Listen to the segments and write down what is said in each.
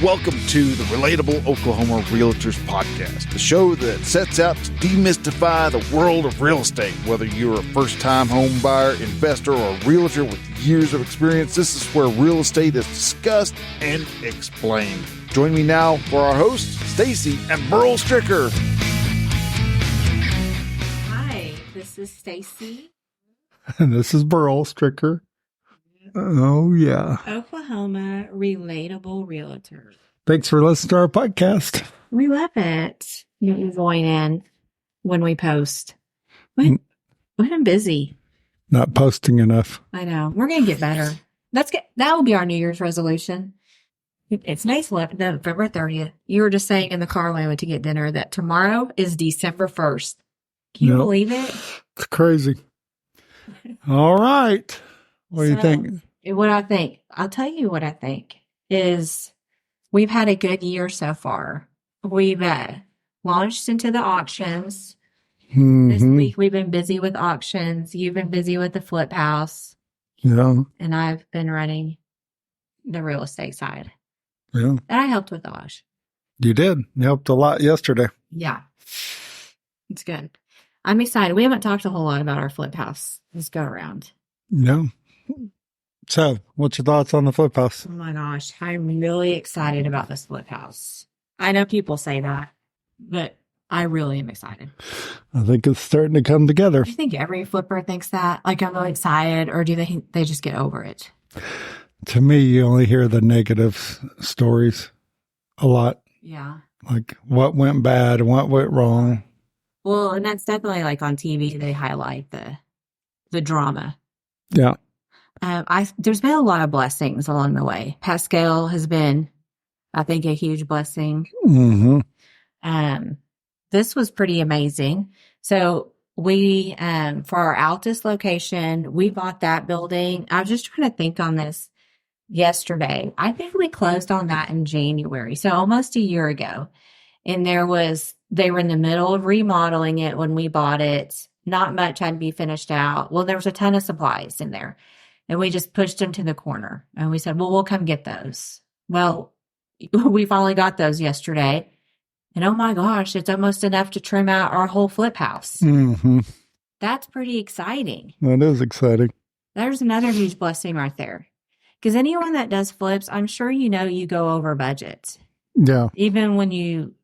Welcome to the Relatable Oklahoma Realtors Podcast, the show that sets out to demystify the world of real estate. Whether you're a first-time home buyer, investor, or a realtor with years of experience, this is where real estate is discussed and explained. Join me now for our hosts, Stacey and Burl Stricker. Hi, this is Stacey. And this is Burl Stricker. Oh, yeah. Oklahoma Relatable Realtors. Thanks for listening to our podcast. We love it. You join in when we post. We've been busy. Not posting enough. I know. We're going to get better. That will be our New Year's resolution. It's nice left November 30th. You were just saying in the car when I went to get dinner that tomorrow is December 1st. Can you believe it? It's crazy. All right. What do you think? What I think, I'll tell you what I think is we've had a good year so far. We've launched into the auctions. This week we've been busy with auctions. You've been busy with the flip house. Yeah. And I've been running the real estate side. Yeah. And I helped with the auction. You did. You helped a lot yesterday. Yeah. It's good. I'm excited. We haven't talked a whole lot about our flip house this go around. Yeah. So, what's your thoughts on the flip house? Oh my gosh, I'm really excited about this flip house. I know people say that, but I really am excited. I think it's starting to come together. Do you think every flipper thinks that? Like, I'm really excited, or do they just get over it? To me, you only hear the negative stories a lot. Yeah. Like, what went bad, what went wrong. Well, and that's definitely like on TV, they highlight the drama. Yeah. There's been a lot of blessings along the way. Pascal has been, I think, a huge blessing. Mm-hmm. This was pretty amazing. So we, for our Altus location, we bought that building. I was just trying to think on this yesterday. I think we closed on that in January, so almost a year ago. And they were in the middle of remodeling it when we bought it. Not much had to be finished out. Well, there was a ton of supplies in there. And we just pushed them to the corner. And we said, well, we'll come get those. Well, we finally got those yesterday. And oh my gosh, it's almost enough to trim out our whole flip house. Mm-hmm. That's pretty exciting. That is exciting. There's another huge blessing right there. Because anyone that does flips, I'm sure you know you go over budget. Yeah. Even when you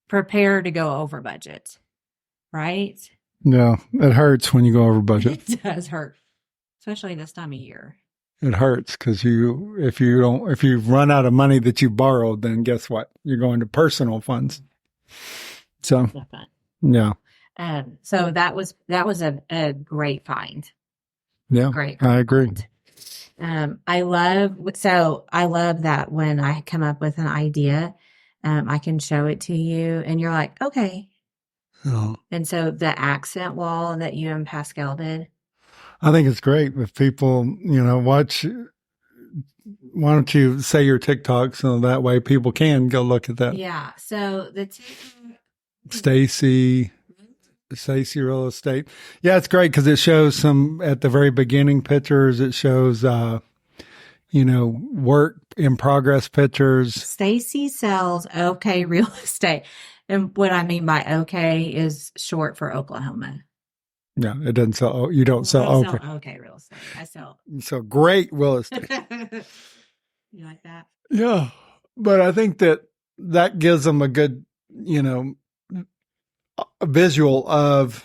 prepare to go over budget. Right? Yeah. It hurts when you go over budget. It does hurt. Especially this time of year. It hurts because if you run out of money that you borrowed, then guess what? You're going to personal funds. So, yeah. So that was a great find. Yeah, great. I agree. I love that when I come up with an idea, I can show it to you, and you're like, okay. Oh. And so the accent wall that you and Pascal did. I think it's great if people, watch. Why don't you say your TikTok so that way people can go look at that? Yeah. So the Stacey Real Estate. Yeah, it's great because it shows some at the very beginning pictures. It shows, work in progress pictures. Stacey sells OK Real Estate. And what I mean by OK is short for Oklahoma. Yeah, it doesn't sell. You don't sell OK Real Estate. I sell. So great real estate. You like that? Yeah, but I think that gives them a good, a visual of,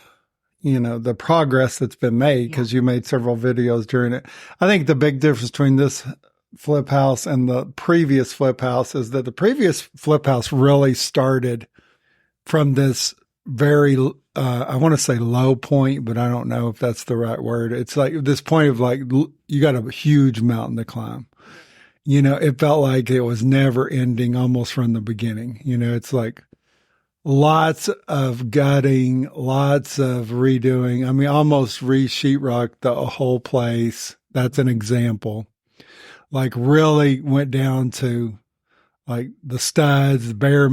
the progress that's been made because you made several videos during it. I think the big difference between this flip house and the previous flip house is that the previous flip house really started from this very, I want to say low point, but I don't know if that's the right word. It's like this point of like, you got a huge mountain to climb. It felt like it was never ending almost from the beginning. It's like lots of gutting, lots of redoing. I mean, almost re-sheetrock the whole place. That's an example. Like really went down to like the studs, bare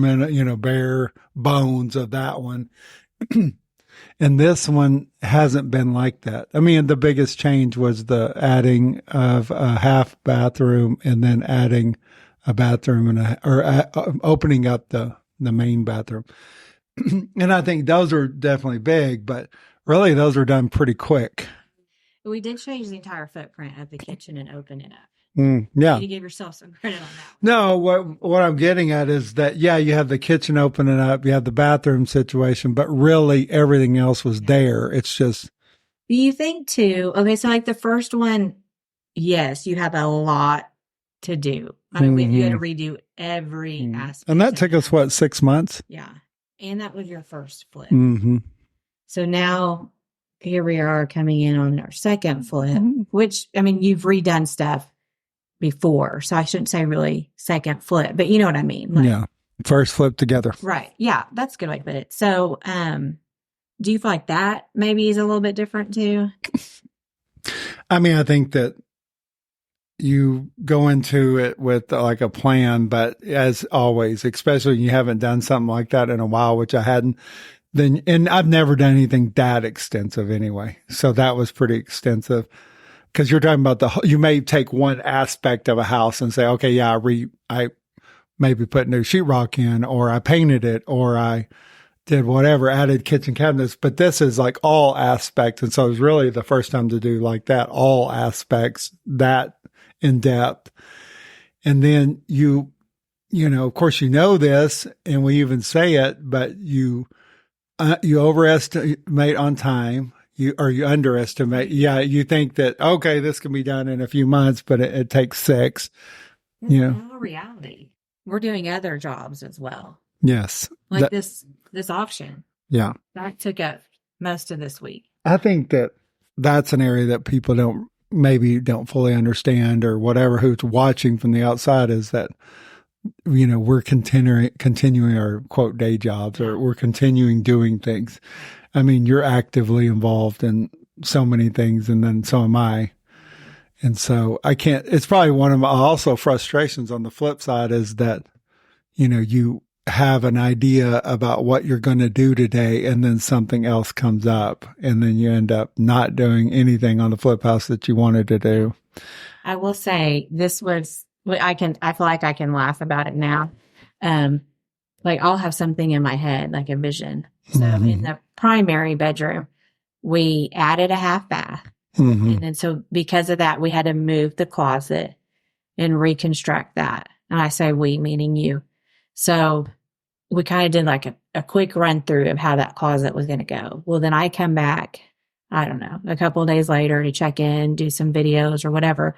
bones of that one. And this one hasn't been like that. I mean, the biggest change was the adding of a half bathroom and then adding a bathroom opening up the main bathroom. And I think those are definitely big, but really those are done pretty quick. We did change the entire footprint of the kitchen and open it up. Yeah. You need to give yourself some credit on that. No, what I'm getting at is that, yeah, you have the kitchen opening up, you have the bathroom situation, but really everything else was there. It's just. Do you think too, okay, so like the first one, yes, you have a lot to do. I mean, you had to redo every aspect. And that took us, 6 months? Yeah. And that was your first flip. So now here we are coming in on our second flip, which, I mean, you've redone stuff before. So I shouldn't say really second flip, but you know what I mean? Like, yeah. First flip together. Right. Yeah. That's a good way to put it. So, do you feel like that maybe is a little bit different too? I mean, I think that you go into it with like a plan, but as always, especially when you haven't done something like that in a while, which I hadn't, and I've never done anything that extensive anyway. So that was pretty extensive, because you're talking about you may take one aspect of a house and say, okay, yeah, I maybe put new sheetrock in, or I painted it, or I did whatever, added kitchen cabinets, but this is like all aspects. And so it was really the first time to do like that, all aspects, that in depth. And then you know, of course, you know this, and we even say it, but you overestimate on time, you underestimate. Yeah. You think that, okay, this can be done in a few months, but it takes 6, you know. That's reality. We're doing other jobs as well. Yes. Like this auction. Yeah. That took up most of this week. I think that's an area that people don't fully understand, or whatever, who's watching from the outside, is that, you know, we're continuing our quote day jobs, or we're continuing doing things. I mean, you're actively involved in so many things, and then so am I. And so it's probably one of my also frustrations on the flip side, is that, you know, you have an idea about what you're going to do today, and then something else comes up, and then you end up not doing anything on the flip house that you wanted to do. I will say this was, I feel like I can laugh about it now. Like I'll have something in my head, like a vision. So in the primary bedroom, we added a half bath. And then so because of that, we had to move the closet and reconstruct that. And I say we, meaning you. So we kind of did like a quick run through of how that closet was going to go. Well, then I come back, I don't know, a couple of days later to check in, do some videos or whatever.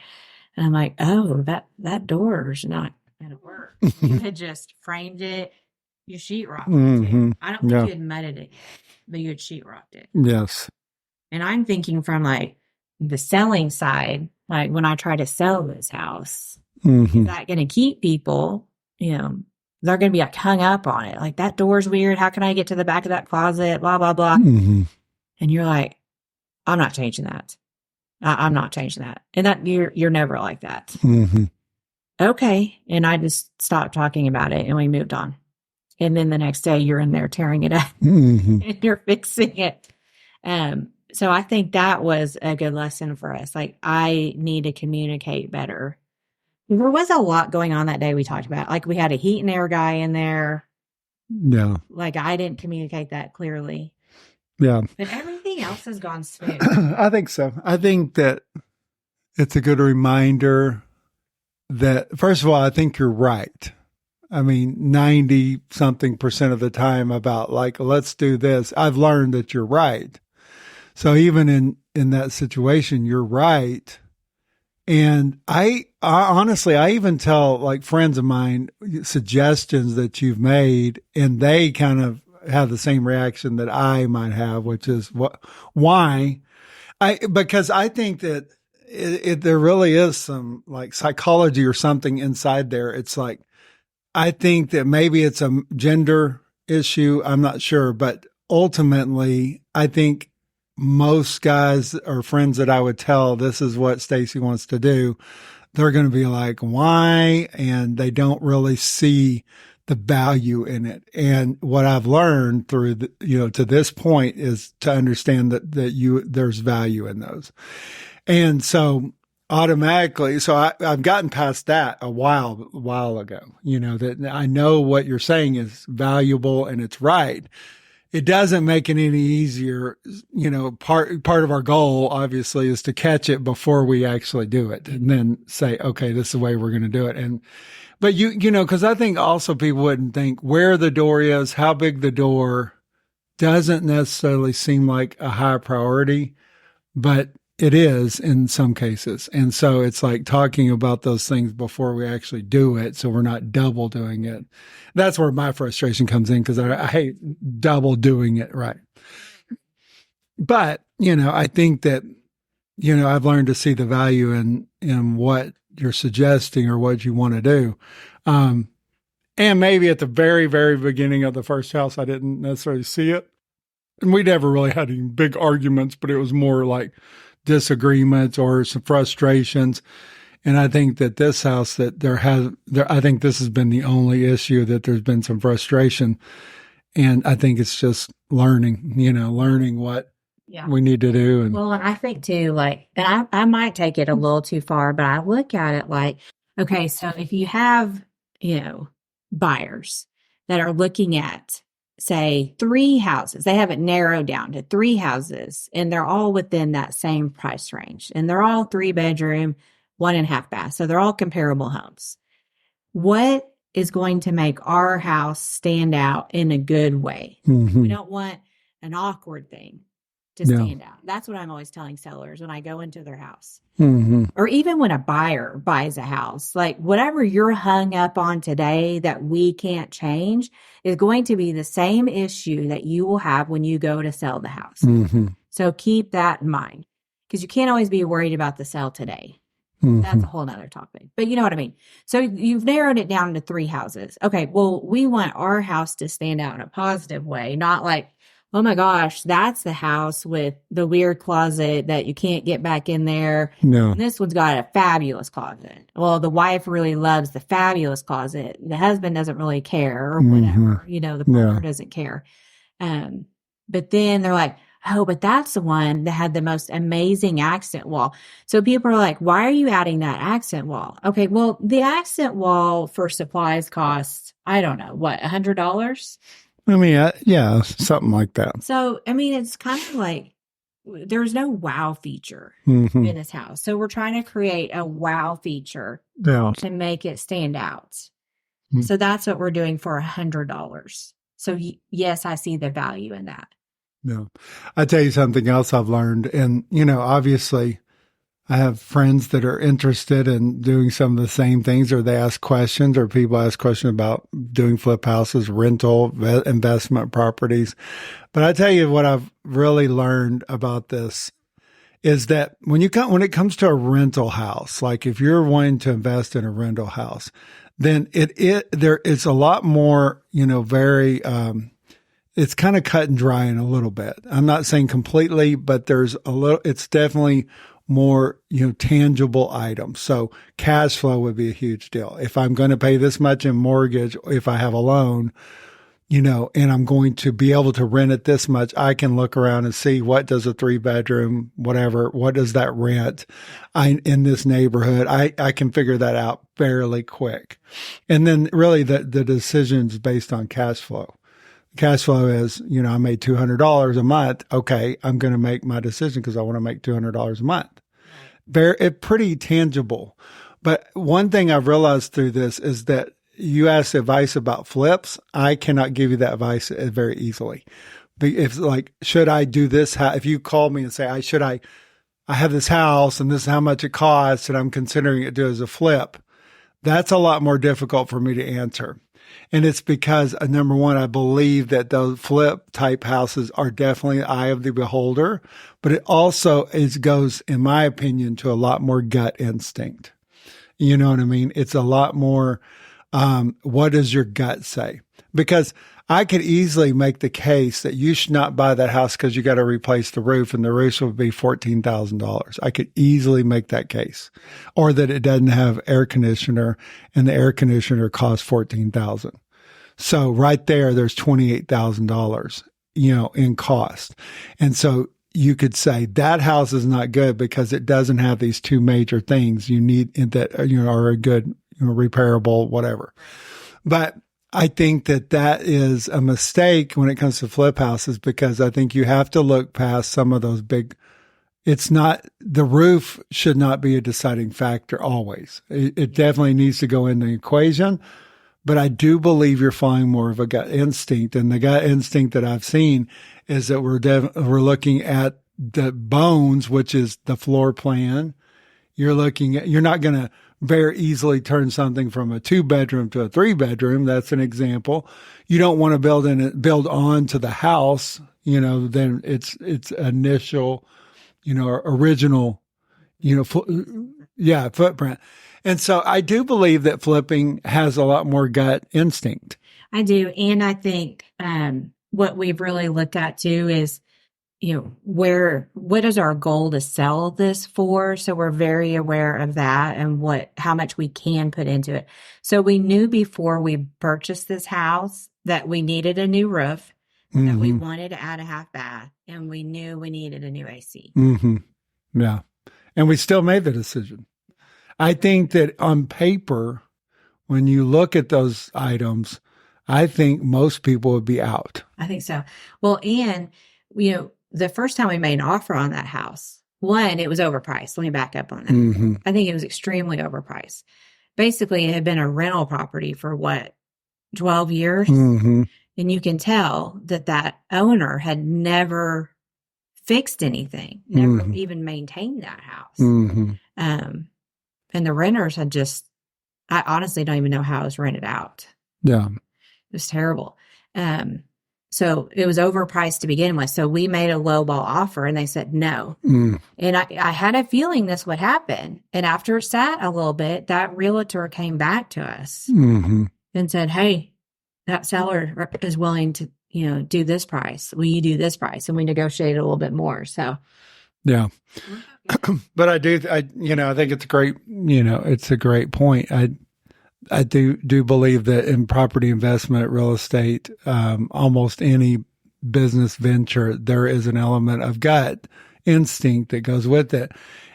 And I'm like, oh, that door's not going to work. You had just framed it. You sheetrocked it too. I don't think you had mudded it, but you had sheetrocked it. Yes. And I'm thinking from like the selling side, like when I try to sell this house, is that going to keep people, you know, they're going to be like hung up on it. Like, that door's weird. How can I get to the back of that closet? Blah, blah, blah. And you're like, I'm not changing that. I'm not changing that. And that you're never like that. Okay. And I just stopped talking about it and we moved on. And then the next day you're in there tearing it up and you're fixing it. So I think that was a good lesson for us. Like, I need to communicate better. There was a lot going on that day we talked about. Like, we had a heat and air guy in there. Yeah. Like, I didn't communicate that clearly. Yeah. But everything else has gone smooth. I think so. I think that it's a good reminder that, first of all, I think you're right. I mean, 90-something% of the time about like, let's do this. I've learned that you're right. So even in that situation, you're right. And I honestly, I even tell like friends of mine suggestions that you've made, and they kind of have the same reaction that I might have, which is because I think that there really is some like psychology or something inside there. It's like, I think that maybe it's a gender issue. I'm not sure, but ultimately I think most guys or friends that I would tell, this is what Stacey wants to do, they're going to be like, why? And they don't really see the value in it. And what I've learned through to this point is to understand that there's value in those. And so automatically. So I've gotten past that a while ago, that I know what you're saying is valuable and it's right. It doesn't make it any easier. Part of our goal obviously is to catch it before we actually do it and then say, okay, this is the way we're going to do it. But cause I think also people wouldn't think where the door is, how big the door doesn't necessarily seem like a high priority, but it is in some cases. And so it's like talking about those things before we actually do it. So we're not double doing it. That's where my frustration comes in because I hate double doing it right. But, I think that, I've learned to see the value in what you're suggesting or what you want to do. And maybe at the very, very beginning of the first house, I didn't necessarily see it. And we never really had any big arguments, but it was more like disagreements or some frustrations. And I think that this house I think this has been the only issue that there's been some frustration. And I think it's just learning what we need to do. And I think too, and I might take it a little too far, but I look at it like, okay, so if you have, buyers that are looking at, say, 3 houses, they have it narrowed down to 3 houses, and they're all within that same price range, and they're all 3-bedroom, 1.5 bath. So they're all comparable homes. What is going to make our house stand out in a good way? Mm-hmm. We don't want an awkward thing to stand out. That's what I'm always telling sellers when I go into their house. Mm-hmm. Or even when a buyer buys a house, like whatever you're hung up on today that we can't change is going to be the same issue that you will have when you go to sell the house. Mm-hmm. So keep that in mind because you can't always be worried about the sale today. Mm-hmm. That's a whole nother topic, but you know what I mean? So you've narrowed it down to 3 houses. Okay. Well, we want our house to stand out in a positive way, not like, oh my gosh, that's the house with the weird closet that you can't get back in there. No. And this one's got a fabulous closet. Well, the wife really loves the fabulous closet. The husband doesn't really care or whatever. Mm-hmm. The partner doesn't care. But then they're like, oh, but that's the one that had the most amazing accent wall. So people are like, why are you adding that accent wall? Okay, well, the accent wall for supplies costs, I don't know, what, $100? I mean, yeah, something like that. So, I mean, it's kind of like there's no wow feature Mm-hmm. in this house. So we're trying to create a wow feature to make it stand out. Mm-hmm. So that's what we're doing for $100. So yes, I see the value in that. No, I tell you something else I've learned. And, obviously I have friends that are interested in doing some of the same things, or they ask questions, or people ask questions about doing flip houses, rental, investment properties. But I tell you what I've really learned about this is that when it comes to a rental house, like if you're wanting to invest in a rental house, then there is a lot more, very, it's kind of cut and dry in a little bit. I'm not saying completely, but it's definitely more, tangible items. So cash flow would be a huge deal. If I'm going to pay this much in mortgage, if I have a loan, and I'm going to be able to rent it this much, I can look around and see what does a 3-bedroom, whatever, what does that rent in this neighborhood? I can figure that out fairly quick. And then really the decision's based on cash flow. Cash flow is, I made $200 a month. Okay, I'm going to make my decision because I want to make $200 a month. It's pretty tangible. But one thing I've realized through this is that you ask advice about flips. I cannot give you that advice very easily. If should I do this? If you call me and say, I have this house and this is how much it costs and I'm considering it as a flip, that's a lot more difficult for me to answer. And it's because, number one, I believe that those flip type houses are definitely the eye of the beholder, but it also goes, in my opinion, to a lot more gut instinct. You know what I mean? It's a lot more, what does your gut say? Because I could easily make the case that you should not buy that house because you got to replace the roof and the roof would be $14,000. I could easily make that case. Or that it doesn't have air conditioner and the air conditioner costs $14,000. So right there's $28,000, in cost. And so you could say that house is not good because it doesn't have these two major things you need that, are a good, repairable, whatever. But I think that is a mistake when it comes to flip houses, because I think you have to look past some of those big, the roof should not be a deciding factor always. It definitely needs to go in the equation, but I do believe you're following more of a gut instinct. And the gut instinct that I've seen is that we're looking at the bones, which is the floor plan. You're not going to very easily turn something from a 2-bedroom to a 3-bedroom. That's an example. You don't want to build on to the house, then it's initial, original, footprint. And so I do believe that flipping has a lot more gut instinct. I do. And I think, what we've really looked at too is, what is our goal to sell this for? So we're very aware of that and how much we can put into it. So we knew before we purchased this house that we needed a new roof, that we wanted to add a half bath, and we knew we needed a new AC. Mm-hmm. Yeah. And we still made the decision. I think that on paper, when you look at those items, I think most people would be out. I think so. Well, and, the first time we made an offer on that house, one, it was overpriced. Let me back up on that. Mm-hmm. I think it was extremely overpriced. Basically, it had been a rental property for 12 years? Mm-hmm. And you can tell that owner had never fixed anything, never even maintained that house. Mm-hmm. And the renters had I honestly don't even know how it was rented out. Yeah. It was terrible. So it was overpriced to begin with. So we made a lowball offer and they said no. And I had a feeling this would happen. And after it sat a little bit, that realtor came back to us and said, hey, that seller is willing to, do this price. Will you do this price? And we negotiated a little bit more. So, yeah. But I think it's a great, it's a great point. I do believe that in property investment, real estate, almost any business venture, there is an element of gut instinct that goes with it.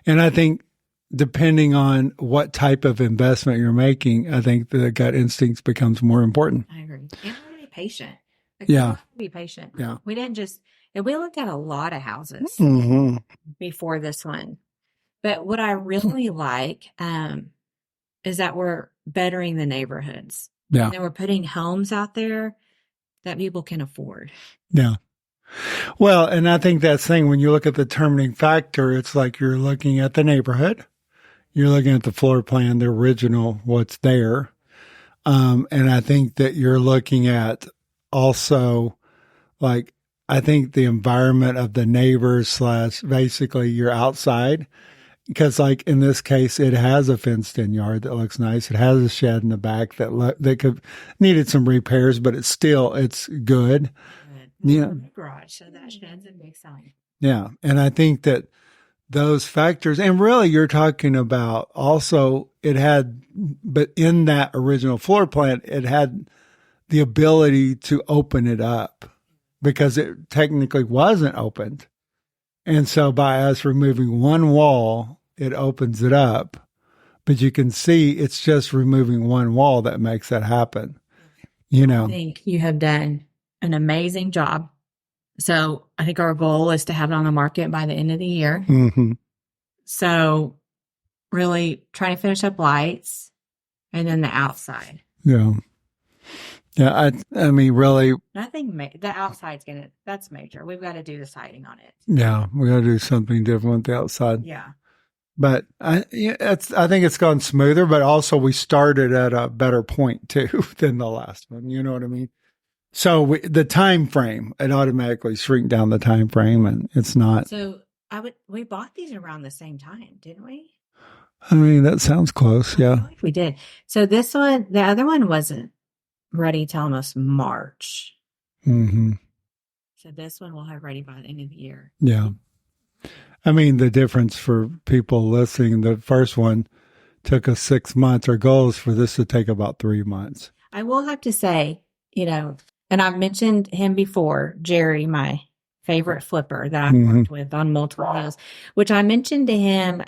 And I think depending on what type of investment you're making, I think the gut instincts becomes more important. I agree. And be patient. Be patient. Yeah. We didn't we looked at a lot of houses before this one. But what I really like, is that we're bettering the neighborhoods. Yeah. And then we're putting homes out there that people can afford. Yeah. Well, and I think that's the thing. When you look at the determining factor, it's like you're looking at the neighborhood. You're looking at the floor plan, the original, what's there. And I think that you're looking at also, I think the environment of the neighbors / basically your outside. Because in this case, it has a fenced in yard that looks nice. It has a shed in the back that needed some repairs, but it's good. Yeah. Garage, so that shed's a big sign. Yeah. And I think that those factors, and really you're talking about also but in that original floor plan, it had the ability to open it up because it technically wasn't opened. And so by us removing one wall, it opens it up. But you can see it's just removing one wall that makes that happen. I think you have done an amazing job. So I think our goal is to have it on the market by the end of the year. Mm-hmm. So really trying to finish up lights and then the outside. Yeah. Yeah, I mean, really. I think the outside's that's major. We've got to do the siding on it. Yeah, we got to do something different with the outside. Yeah. But I think it's gone smoother, but also we started at a better point too than the last one. You know what I mean? So the time frame, it automatically shrink down the time frame, and it's not. So we bought these around the same time, didn't we? I mean, that sounds close. Yeah. We did. So this one, the other one wasn't ready till almost March. Mm-hmm. So this one we'll have ready by the end of the year. Yeah. I mean, the difference for people listening, the first one took us 6 months. Our goal is for this to take about 3 months. I will have to say, and I've mentioned him before, Jerry, my favorite flipper that I've worked with on multiple deals, which I mentioned to him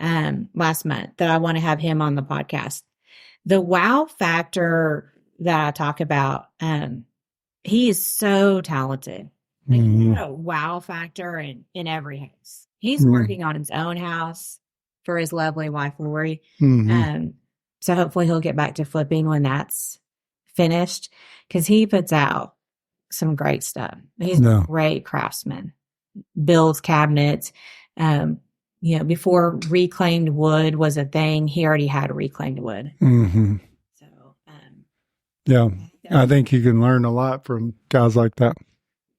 last month that I want to have him on the podcast. The wow factor that I talk about, he is so talented. Like, he had a wow factor in every house. He's working on his own house for his lovely wife, Lori. So hopefully he'll get back to flipping when that's finished, because he puts out some great stuff. He's a great craftsman, builds cabinets. Before reclaimed wood was a thing, he already had reclaimed wood. So, I think you can learn a lot from guys like that.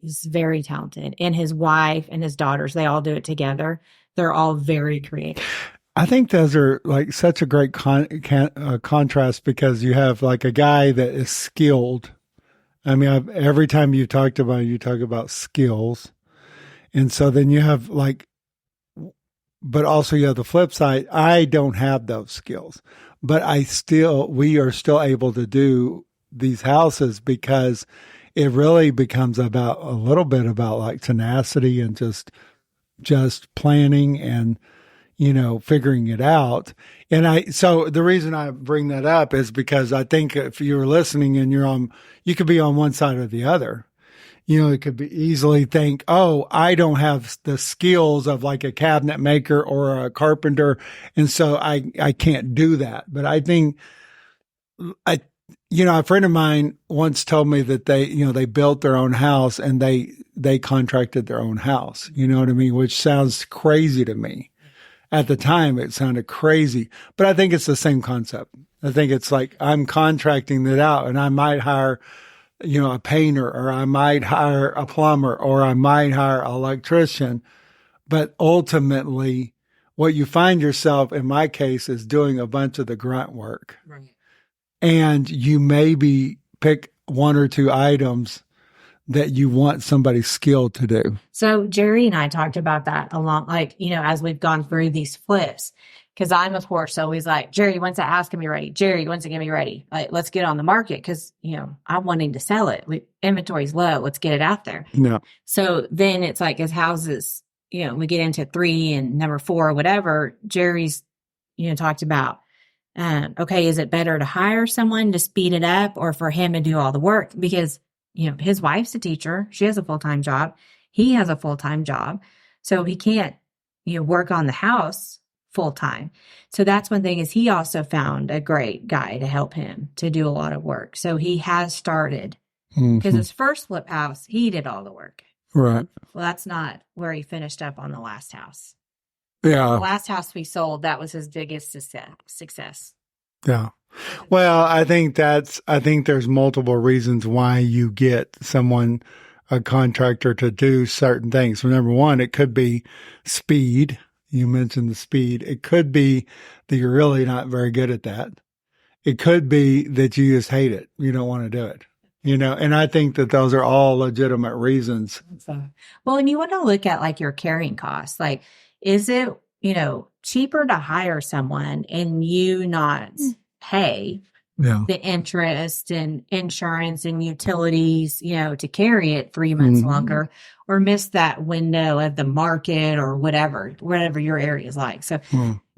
He's very talented. And his wife and his daughters, they all do it together. They're all very creative. I think those are like such a great contrast, because you have like a guy that is skilled. I mean, every time you talk about skills. And so then you have like, but also you have the flip side. I don't have those skills, but we are still able to do these houses, because it really becomes a little bit about like tenacity and just planning and, figuring it out. And so the reason I bring that up is because I think if you're listening and you could be on one side or the other. It could be easily think, oh, I don't have the skills of like a cabinet maker or a carpenter, and so I can't do that. But I think a friend of mine once told me that they built their own house and they contracted their own house. You know what I mean? Which sounds crazy to me. At the time, it sounded crazy, but I think it's the same concept. I think it's like I'm contracting it out, and I might hire, a painter, or I might hire a plumber, or I might hire an electrician. But ultimately, what you find yourself, in my case, is doing a bunch of the grunt work. Right. And you maybe pick one or two items that you want somebody skilled to do. So Jerry and I talked about that a lot, as we've gone through these flips, because I'm, of course, always like, Jerry, when's that house going to be ready? Jerry, when's it going to be ready? Like, let's get on the market, because, I'm wanting to sell it. Inventory's low. Let's get it out there. Yeah. So then it's like, as houses, we get into 3 and number 4 or whatever, Jerry's, talked about, okay, is it better to hire someone to speed it up or for him to do all the work? Because his wife's a teacher. She has a full-time job. He has a full-time job. So he can't, work on the house full-time. So that's one thing, is he also found a great guy to help him to do a lot of work. So he has started, because his first flip house, he did all the work. Right. Well, that's not where he finished up on the last house. Yeah. The last house we sold, that was his biggest success. Yeah. Well, I think there's multiple reasons why you get a contractor to do certain things. So number one, it could be speed. You mentioned the speed. It could be that you're really not very good at that. It could be that you just hate it. You don't want to do it, and I think that those are all legitimate reasons. Well, and you want to look at like your carrying costs. Like, is it, cheaper to hire someone and you not pay the interest and insurance and utilities, to carry it 3 months longer, or miss that window of the market or whatever your area is like. So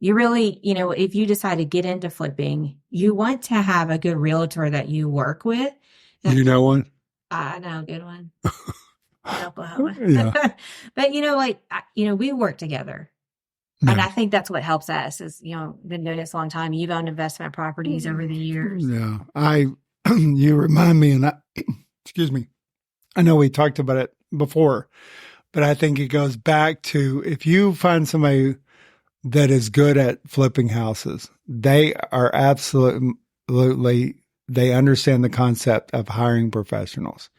you really, if you decide to get into flipping, you want to have a good realtor that you work with. You know one? I know a good one. In Oklahoma. Yeah. But, we work together. And I think that's what helps us is, been doing this a long time. You've owned investment properties over the years. Yeah. You remind me, and excuse me, I know we talked about it before, but I think it goes back to, if you find somebody that is good at flipping houses, they are absolutely, they understand the concept of hiring professionals.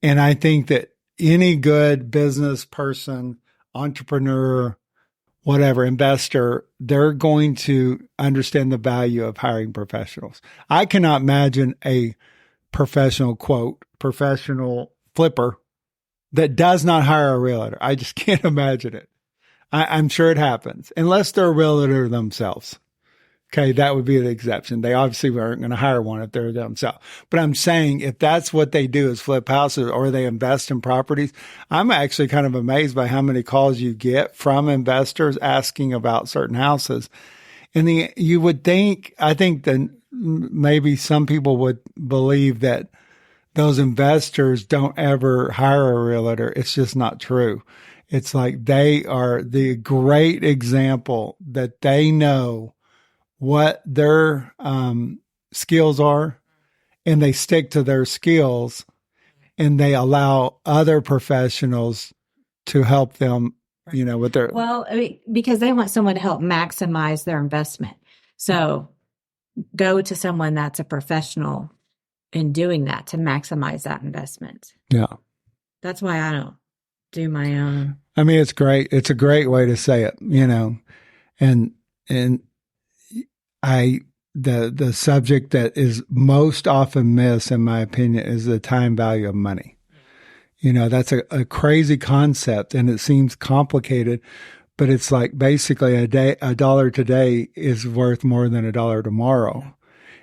And I think that any good business person, entrepreneur, whatever, investor, they're going to understand the value of hiring professionals. I cannot imagine a professional flipper that does not hire a realtor. I just can't imagine it. I'm sure it happens, unless they're a realtor themselves. Okay, that would be the exception. They obviously weren't going to hire one if they're themselves. But I'm saying if that's what they do is flip houses or they invest in properties, I'm actually kind of amazed by how many calls you get from investors asking about certain houses. And you would think, I think that maybe some people would believe that those investors don't ever hire a realtor. It's just not true. It's like they are the great example that they know what their skills are, and they stick to their skills, and they allow other professionals to help them, with their. Well, I mean, because they want someone to help maximize their investment. So go to someone that's a professional in doing that to maximize that investment. Yeah. That's why I don't do my own. I mean, it's great. It's a great way to say it, and the subject that is most often missed, in my opinion, is the time value of money. That's a crazy concept, and it seems complicated, but it's like basically a dollar today is worth more than $1 tomorrow.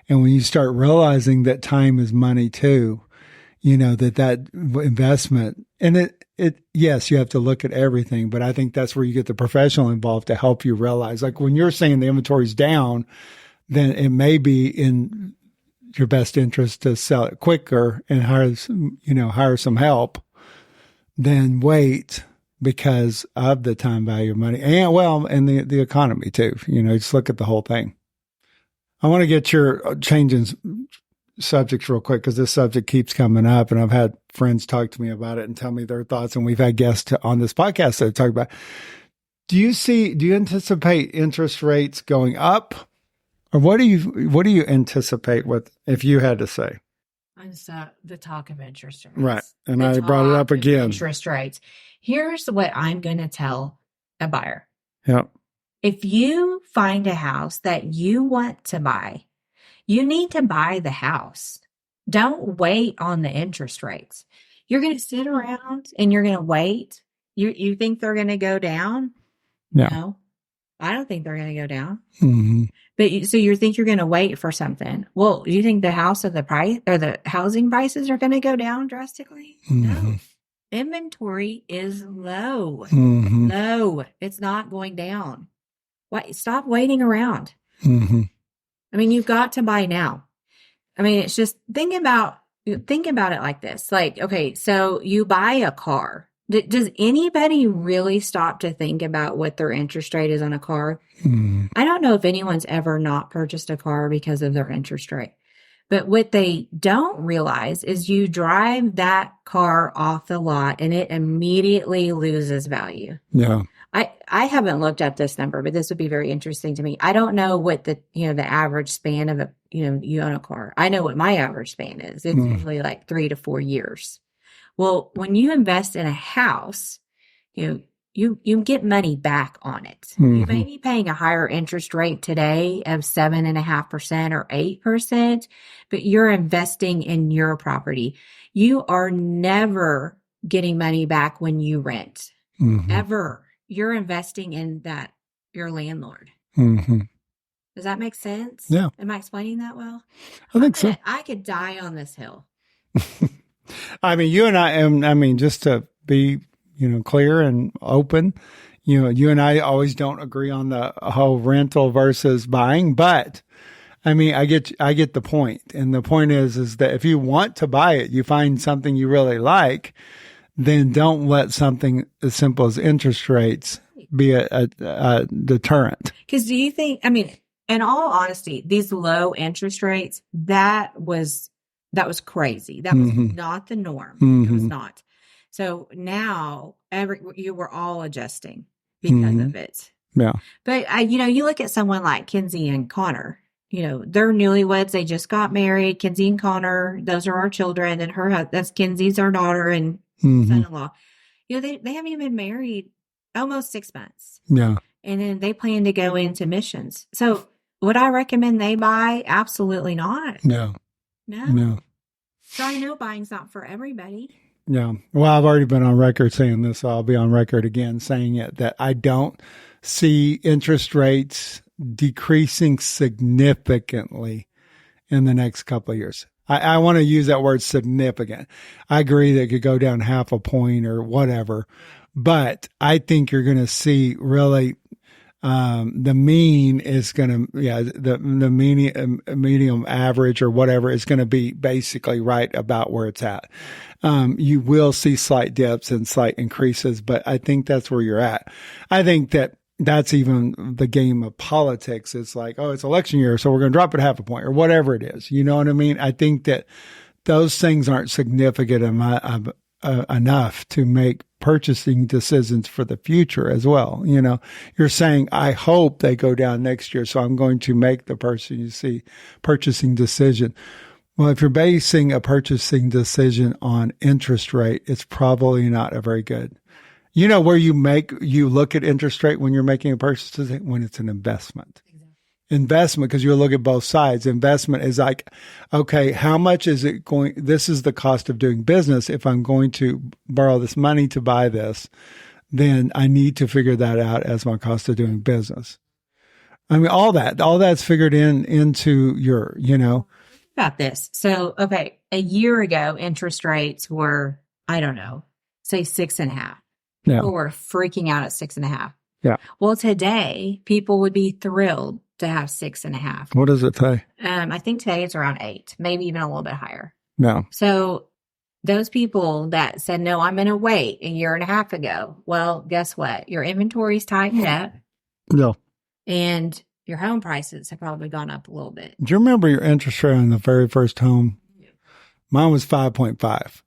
And when you start realizing that time is money too, that investment, and yes, you have to look at everything, but I think that's where you get the professional involved to help you realize, like when you're saying the inventory's down, then it may be in your best interest to sell it quicker and hire some help than wait because of the time value of money and the economy too. Just look at the whole thing. I want to get your changing subjects real quick because this subject keeps coming up, and I've had friends talk to me about it and tell me their thoughts, and we've had guests on this podcast that talk about. Do you anticipate interest rates going up, or what do you anticipate if you had to say? The talk of interest rates, right? And I brought it up again. Interest rates. Here's what I'm going to tell a buyer. Yeah. If you find a house that you want to buy, you need to buy the house. Don't wait on the interest rates. You're going to sit around and you're going to wait. You think they're going to go down? No, I don't think they're going to go down. Mm-hmm. But so you think you're going to wait for something. Well, do you think the house or the price or the housing prices are going to go down drastically? Mm-hmm. No. Inventory is low. Mm-hmm. Low. It's not going down. Why? Stop waiting around. Mm-hmm. I mean, you've got to buy now. I mean, it's just think about it like this. Like, okay, so you buy a car. Does anybody really stop to think about what their interest rate is on a car? Mm-hmm. I don't know if anyone's ever not purchased a car because of their interest rate. But what they don't realize is you drive that car off the lot and it immediately loses value. Yeah. I haven't looked up this number, but this would be very interesting to me. I don't know what the average span of you own a car. I know what my average span is. It's usually like 3 to 4 years. Well, when you invest in a house, you get money back on it. Mm-hmm. You may be paying a higher interest rate today of 7.5% or 8%, but you're investing in your property. You are never getting money back when you rent. Mm-hmm. Ever. You're investing in your landlord. Mm-hmm. Does that make sense? Yeah. Am I explaining that well? I think so. I could die on this hill. I mean, you and I just to be, clear and open, you and I always don't agree on the whole rental versus buying, but I mean, I get the point. And the point is that if you want to buy it, you find something you really like, then don't let something as simple as interest rates be a deterrent. Because do you think, I mean, in all honesty, these low interest rates, that was crazy. That was not the norm. It was not. So now you were all adjusting because of it. Yeah. But you look at someone like Kinsey and Connor, they're newlyweds. They just got married. Kinsey and Connor, those are our children, and that's Kinsey's our daughter and son-in-law. They haven't even been married almost 6 months. Yeah. And then they plan to go into missions. So would I recommend they buy? Absolutely not. No. So I know buying's not for everybody. Yeah. Well, I've already been on record saying this. So I'll be on record again saying it, that I don't see interest rates decreasing significantly in the next couple of years. I want to use that word significant. I agree that it could go down half a point or whatever, but I think you're going to see really the mean is going to, the medium average or whatever is going to be basically right about where it's at. You will see slight dips and slight increases, but I think that's where you're at. I think that's even the game of politics. It's like, oh, it's election year, so we're going to drop it half a point or whatever it is. You know what I mean? I think that those things aren't significant enough to make purchasing decisions for the future as well. You know, you're saying, I hope they go down next year, so I'm going to make the purchasing decision. Well, if you're basing a purchasing decision on interest rate, it's probably not a very good. You know where you look at interest rate when you're making a purchase decision? When it's an investment. Exactly. Investment, because you look at both sides. Investment is like, okay, how much is it going? This is the cost of doing business. If I'm going to borrow this money to buy this, then I need to figure that out as my cost of doing business. I mean, all that's figured into your, you know. About this. So, okay, a year ago, interest rates were, I don't know, say 6.5. Yeah. People were freaking out at 6.5. Yeah. Well, today people would be thrilled to have 6.5. What does it pay? I think today it's around 8, maybe even a little bit higher. No. So those people that said, no, I'm going to wait a year and a half ago. Well, guess what? Your inventory's tightened up. No. And your home prices have probably gone up a little bit. Do you remember your interest rate on the very first home? Yeah. Mine was 5.5.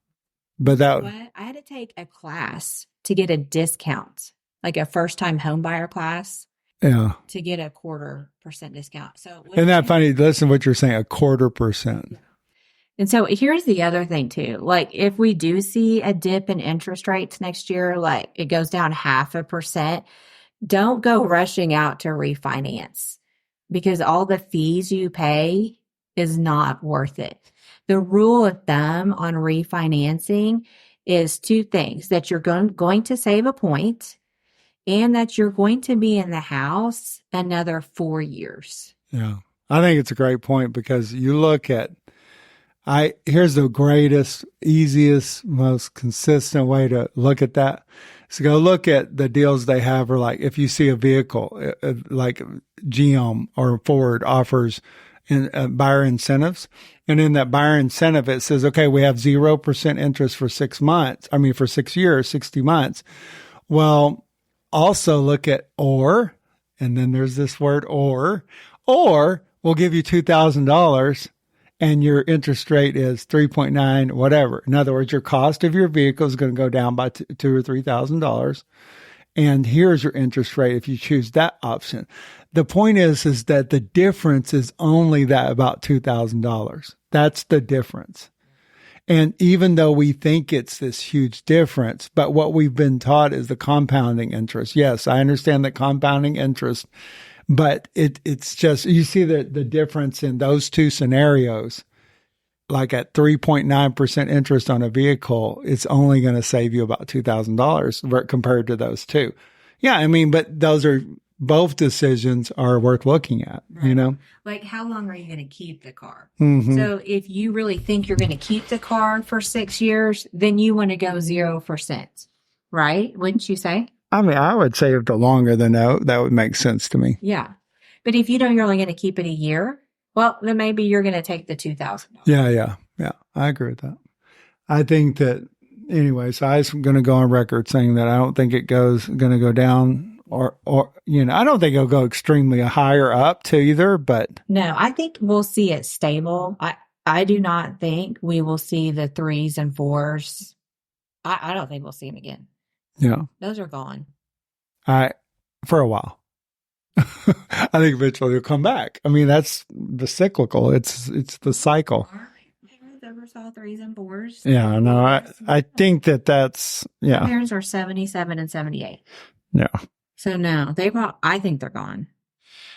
But that I had to take a class to get a discount, like a first-time home buyer class. Yeah. To get a 0.25% discount. So isn't that funny? Listen to what you're saying, 0.25%. Yeah. And so here's the other thing too. Like if we do see a dip in interest rates next year, like it goes down 0.5%, don't go rushing out to refinance because all the fees you pay is not worth it. The rule of thumb on refinancing is 2 things: that you're going to save a point and that you're going to be in the house another 4 years. Yeah. I think it's a great point because you look at, here's the greatest, easiest, most consistent way to look at that. So go look at the deals they have, or like if you see a vehicle like GM or Ford offers buyer incentives. And in that buyer incentive, it says, okay, we have 0% interest for 6 months. I mean, for 6 years, 60 months. Well, also look at or, and then there's this word or we'll give you $2,000 and your interest rate is 3.9, whatever. In other words, your cost of your vehicle is going to go down by $2,000 or $3,000. And here's your interest rate if you choose that option. The point is that the difference is only that about $2,000. That's the difference. And even though we think it's this huge difference, but what we've been taught is the compounding interest. Yes, I understand the compounding interest, but it's just, you see the difference in those 2 scenarios. Like at 3.9% interest on a vehicle, it's only going to save you about $2,000 compared to those 2. Yeah, I mean, but those are, both decisions are worth looking at, right. You know? Like how long are you going to keep the car? Mm-hmm. So if you really think you're going to keep the car for 6 years, then you want to go 0%, right? Wouldn't you say? I mean, I would say if the longer the note, that would make sense to me. Yeah. But if you know you're only going to keep it a year, well, then maybe you're going to take the $2,000. Yeah. I agree with that. I think that, anyway, so I'm going to go on record saying that I don't think it going to go down or, you know, I don't think it'll go extremely higher up to either, but. No, I think we'll see it stable. I do not think we will see the 3s and 4s. I don't think we'll see them again. Yeah. Those are gone. For a while. I think eventually they'll come back. I mean, that's the cyclical. It's the cycle. Never saw 3s and 4s. Yeah, no, I think that's, yeah. Parents are 77 and 78. Yeah. So no, I think they're gone.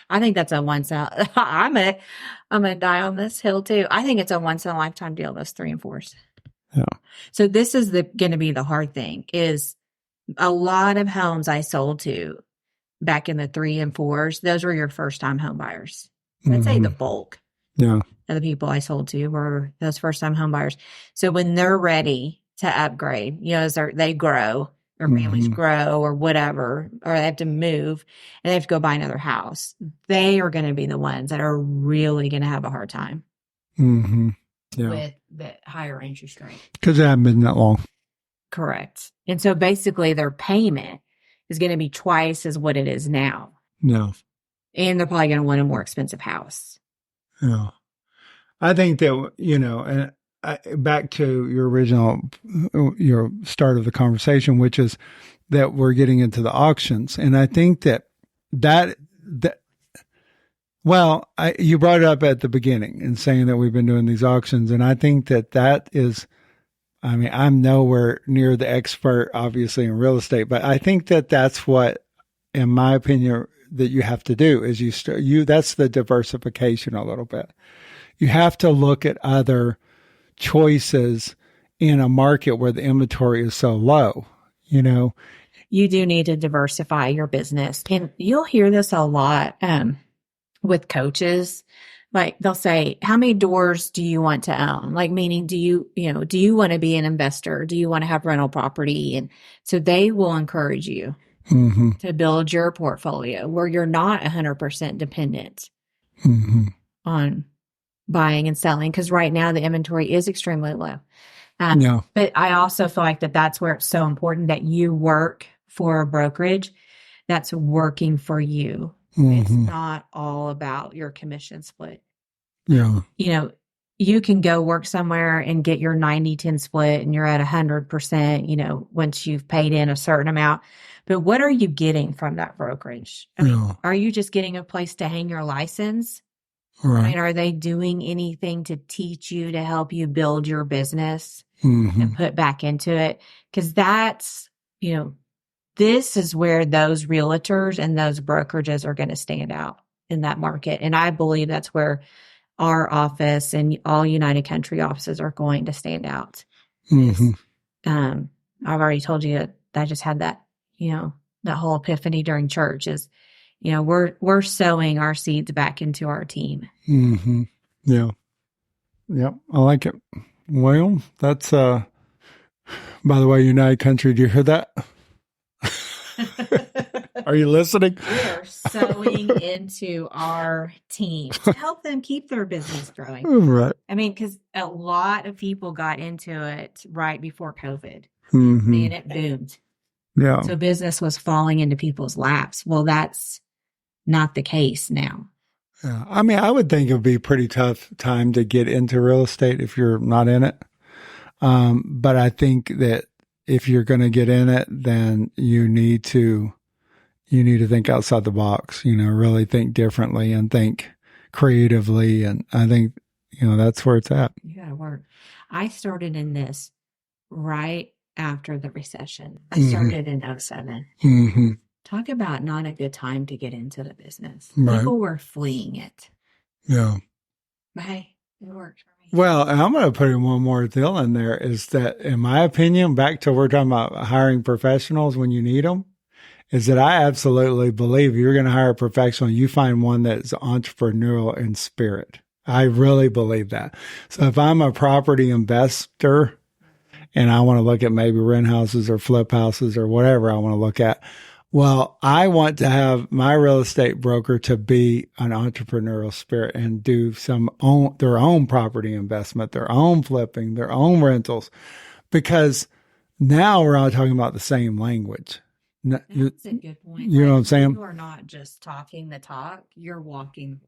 I think that's a once out. I'm gonna die on this hill too. I think it's a once in a lifetime deal. Those 3 and 4s. Yeah. So this is going to be the hard thing. Is a lot of homes I sold to, back in the 3 and 4s, those were your first time home buyers. I'd say the bulk of the people I sold to were those first time home buyers. So when they're ready to upgrade, as they grow, or families grow or whatever, or they have to move and they have to go buy another house, they are going to be the ones that are really going to have a hard time with the higher interest rate. Because it hasn't been that long. Correct. And so basically their payment is going to be twice as what it is now. No. And they're probably going to want a more expensive house. Yeah. I think that, and back to your start of the conversation, which is that we're getting into the auctions. And I think you brought it up at the beginning and saying that we've been doing these auctions. And I think that is, I'm nowhere near the expert, obviously, in real estate, but I think that that's what, in my opinion, that you have to do is that's the diversification a little bit. You have to look at other choices in a market where the inventory is so low, You do need to diversify your business. And you'll hear this a lot with coaches. Like they'll say, how many doors do you want to own? Like, meaning, do you want to be an investor? Do you want to have rental property? And so they will encourage you to build your portfolio where you're not 100% dependent on buying and selling. Because right now the inventory is extremely low. But I also feel like that's where it's so important that you work for a brokerage that's working for you. It's not all about your commission split. Yeah. You can go work somewhere and get your 90-10 split and you're at 100%, once you've paid in a certain amount. But what are you getting from that brokerage? Are you just getting a place to hang your license? Right. Are they doing anything to teach you, to help you build your business and put back into it? Because that's, this is where those realtors and those brokerages are going to stand out in that market. And I believe that's where our office and all United Country offices are going to stand out. I've already told you that I just had that, that whole epiphany during church is, we're sowing our seeds back into our team. Yeah. Yep. I like it. Well, that's, by the way, United Country, do you hear that? Are you listening? We are sowing into our team to help them keep their business growing. Right. Because a lot of people got into it right before COVID. And it boomed. Yeah. So business was falling into people's laps. Well, that's not the case now. Yeah. I would think it would be a pretty tough time to get into real estate if you're not in it. But I think that if you're going to get in it, then you need to think outside the box, really think differently and think creatively. And I think, that's where it's at. You got to work. I started in this right after the recession. I started in 2007. Talk about not a good time to get into the business. Right. People were fleeing it. Yeah. But hey, it worked for me. Well, I'm going to put in one more deal in there is that, in my opinion, back to we're talking about hiring professionals when you need them, is that I absolutely believe you're going to hire a professional, you find one that's entrepreneurial in spirit. I really believe that. So if I'm a property investor and I want to look at maybe rent houses or flip houses or whatever I want to look at, well, I want to have my real estate broker to be an entrepreneurial spirit and do their own property investment, their own flipping, their own rentals, because now we're all talking about the same language. That's a good point. You know what I'm saying? You are not just talking the talk, you're walking.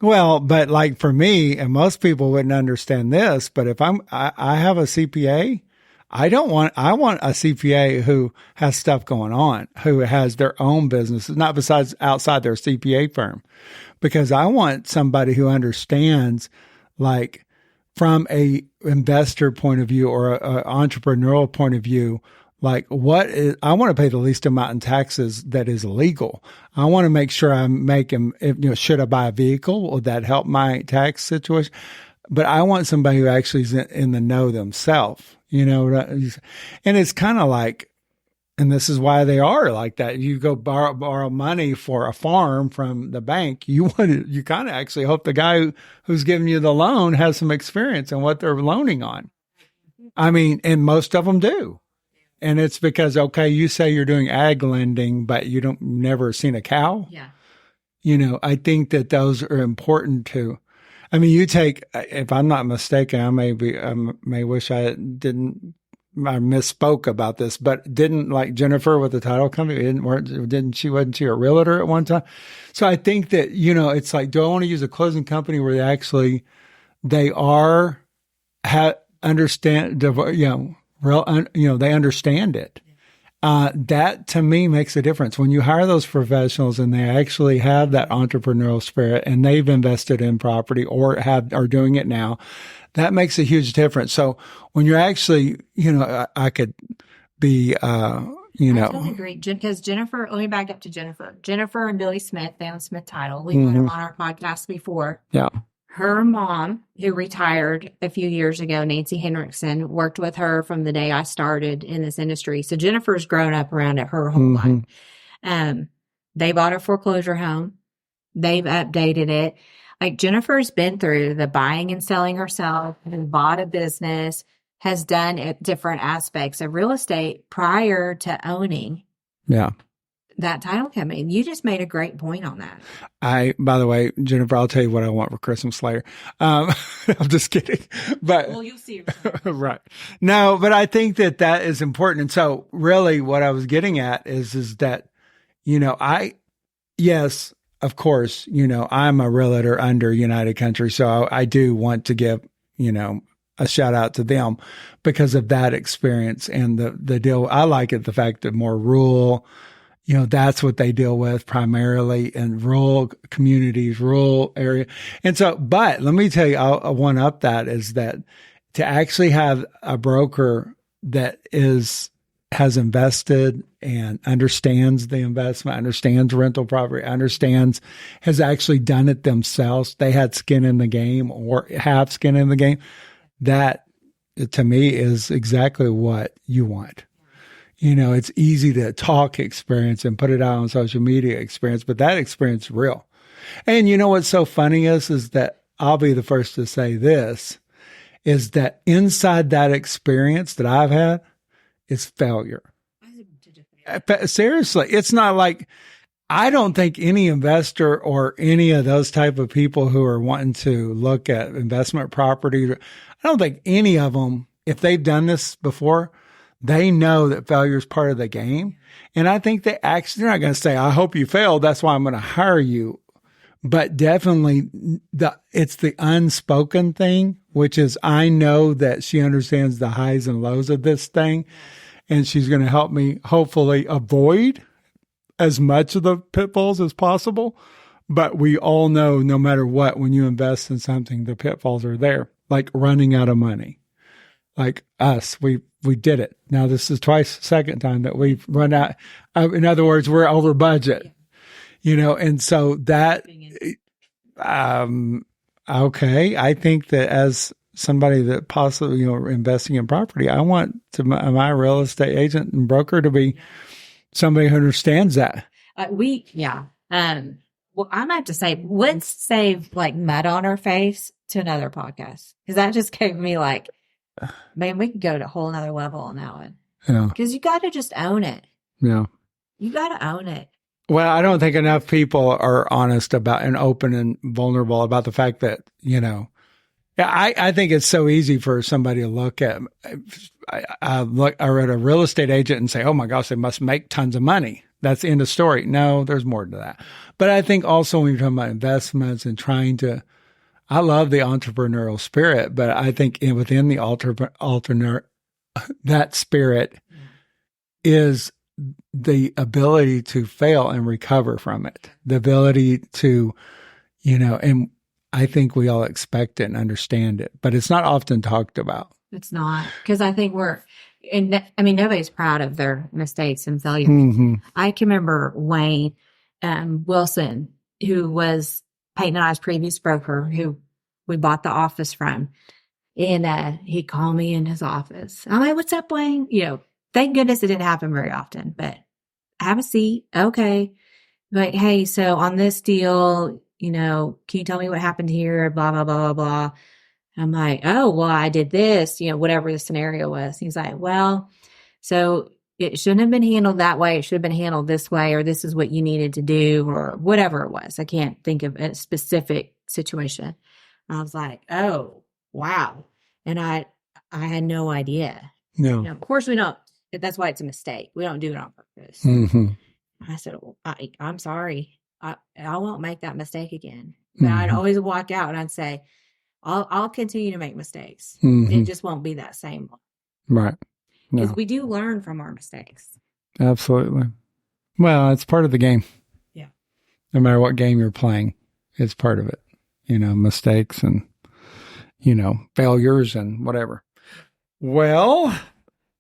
Well, but like for me, and most people wouldn't understand this, but if I have a CPA, I want a CPA who has stuff going on, who has their own business, not outside their CPA firm, because I want somebody who understands, like from a investor point of view or a entrepreneurial point of view, like I want to pay the least amount in taxes that is legal. I want to make sure I'm making, should I buy a vehicle? Will that help my tax situation? But I want somebody who actually is in the know themselves. And it's kind of like, And this is why they are like that. You go borrow money for a farm from the bank. You kind of actually hope the guy who's giving you the loan has some experience in what they're loaning on. I mean, and most of them do. And it's because, okay, you say you're doing ag lending, but you never seen a cow. Yeah. I think that those are important too. I mean, if I'm not mistaken, I may wish I misspoke about this, but didn't like Jennifer with the title company, wasn't she a realtor at one time? So I think that, it's like, do I want to use a closing company where they understand, they understand it. That to me makes a difference. When you hire those professionals and they actually have that entrepreneurial spirit and they've invested in property or are doing it now, that makes a huge difference. So when you're actually, I could be, I totally agree. Because Jennifer, let me back up to Jennifer. Jennifer and Billy Smith, they own Smith Title. We've had them on our podcast before. Yeah. Her mom, who retired a few years ago, Nancy Henriksen, worked with her from the day I started in this industry. So Jennifer's grown up around it her whole life. They bought a foreclosure home. They've updated it. Like Jennifer's been through the buying and selling herself, has bought a business, has done different aspects of real estate prior to owning. Yeah. That title company. You just made a great point on that. By the way, Jennifer, I'll tell you what I want for Christmas later. I'm just kidding. But well, you'll see. Right. No, but I think that is important. And so really what I was getting at is that, yes, of course, I'm a realtor under United Country. So I do want to give, a shout out to them because of that experience and the deal. I like it, the fact that more rural, that's what they deal with primarily in rural communities, rural area. And so, but let me tell you, I'll one up that is that to actually have a broker that has invested and understands the investment, understands rental property, has actually done it themselves. They had skin in the game or have skin in the game. That to me is exactly what you want. It's easy to talk experience and put it out on social media experience, but that experience is real. And what's so funny is that I'll be the first to say this, is that inside that experience that I've had is failure. Seriously, it's not like, I don't think any investor or any of those type of people who are wanting to look at investment property, I don't think any of them, if they've done this before, they know that failure is part of the game. And I think they're not going to say, I hope you failed. That's why I'm going to hire you. But definitely it's the unspoken thing, which is I know that she understands the highs and lows of this thing. And she's going to help me hopefully avoid as much of the pitfalls as possible. But we all know no matter what, when you invest in something, the pitfalls are there, like running out of money. Like us, we did it. Now this is second time that we've run out. In other words, we're over budget, and so that, okay. I think that as somebody that possibly, investing in property, I want my real estate agent and broker to be somebody who understands that. Well, I'm about to say, let's save like mud on her face to another podcast. Cause that just gave me like, man, we could go to a whole nother level on that one. Yeah. Because you got to just own it. Yeah. You got to own it. Well, I don't think enough people are honest about and open and vulnerable about the fact that, I think it's so easy for somebody to look at, I read a real estate agent and say, oh my gosh, they must make tons of money. That's the end of story. No, there's more to that. But I think also when you're talking about investments and I love the entrepreneurial spirit, but I think within the that spirit is the ability to fail and recover from it. The ability to, and I think we all expect it and understand it, but it's not often talked about. It's not, because I think nobody's proud of their mistakes and failures. Mm-hmm. I can remember Wayne Wilson, who was Peyton and I's previous broker, who we bought the office from. And he called me in his office. I'm like, what's up, Wayne? thank goodness it didn't happen very often, but have a seat. Okay. Like, hey, so on this deal, can you tell me what happened here? Blah, blah, blah, blah, blah. I'm like, oh, well, I did this, whatever the scenario was. He's like, well, so it shouldn't have been handled that way. It should have been handled this way, or this is what you needed to do, or whatever it was. I can't think of a specific situation. I was like, oh, wow. And I had no idea. No. Of course we don't. That's why it's a mistake. We don't do it on purpose. Mm-hmm. I said, well, I'm sorry. I won't make that mistake again. But I'd always walk out and I'd say, I'll continue to make mistakes. It just won't be that same one. Right. Because we do learn from our mistakes. Absolutely. Well, it's part of the game. Yeah. No matter what game you're playing, it's part of it. Mistakes and, failures and whatever. Well,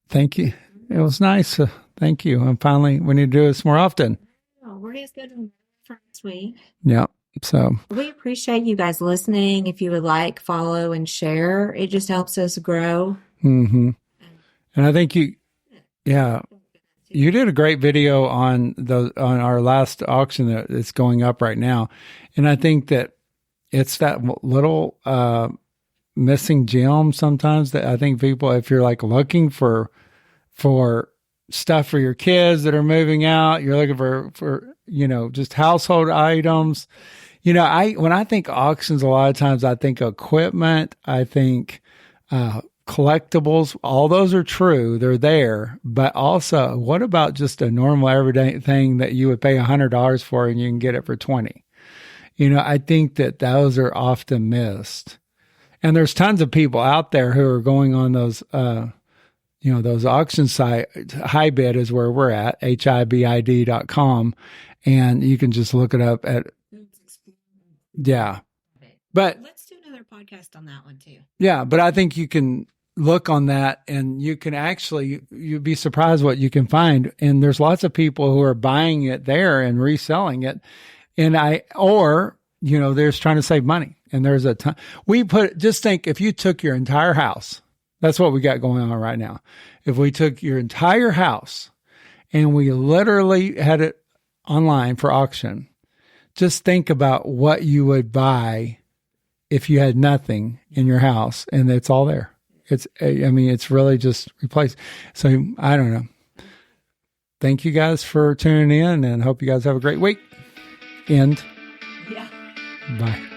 thank you. It was nice. Thank you. And finally, we need to do this more often. Oh, we're just good for this week. Yeah. So we appreciate you guys listening. If you would like, follow and share, it just helps us grow. Mm-hmm. And I think you did a great video on our last auction that is going up right now. And I think that it's that little missing gem sometimes that I think people, if you're like looking for stuff for your kids that are moving out, you're looking for just household items. When I think auctions, a lot of times I think equipment, I think collectibles, all those are true. They're there. But also, what about just a normal everyday thing that you would pay $100 for and you can get it for $20? I think that those are often missed. And there's tons of people out there who are going on those, those auction sites. HiBid is where we're at, HIBID.com. And you can just look it up at, yeah. But let's do another podcast on that one too. Yeah. But I think you can look on that and you can you'd be surprised what you can find. And there's lots of people who are buying it there and reselling it. And they're just trying to save money. And there's a ton. Just think if you took your entire house, that's what we got going on right now. If we took your entire house and we literally had it online for auction, just think about what you would buy if you had nothing in your house and it's all there. It's really just replaced. So I don't know. Thank you guys for tuning in and hope you guys have a great week. End. Yeah. Bye.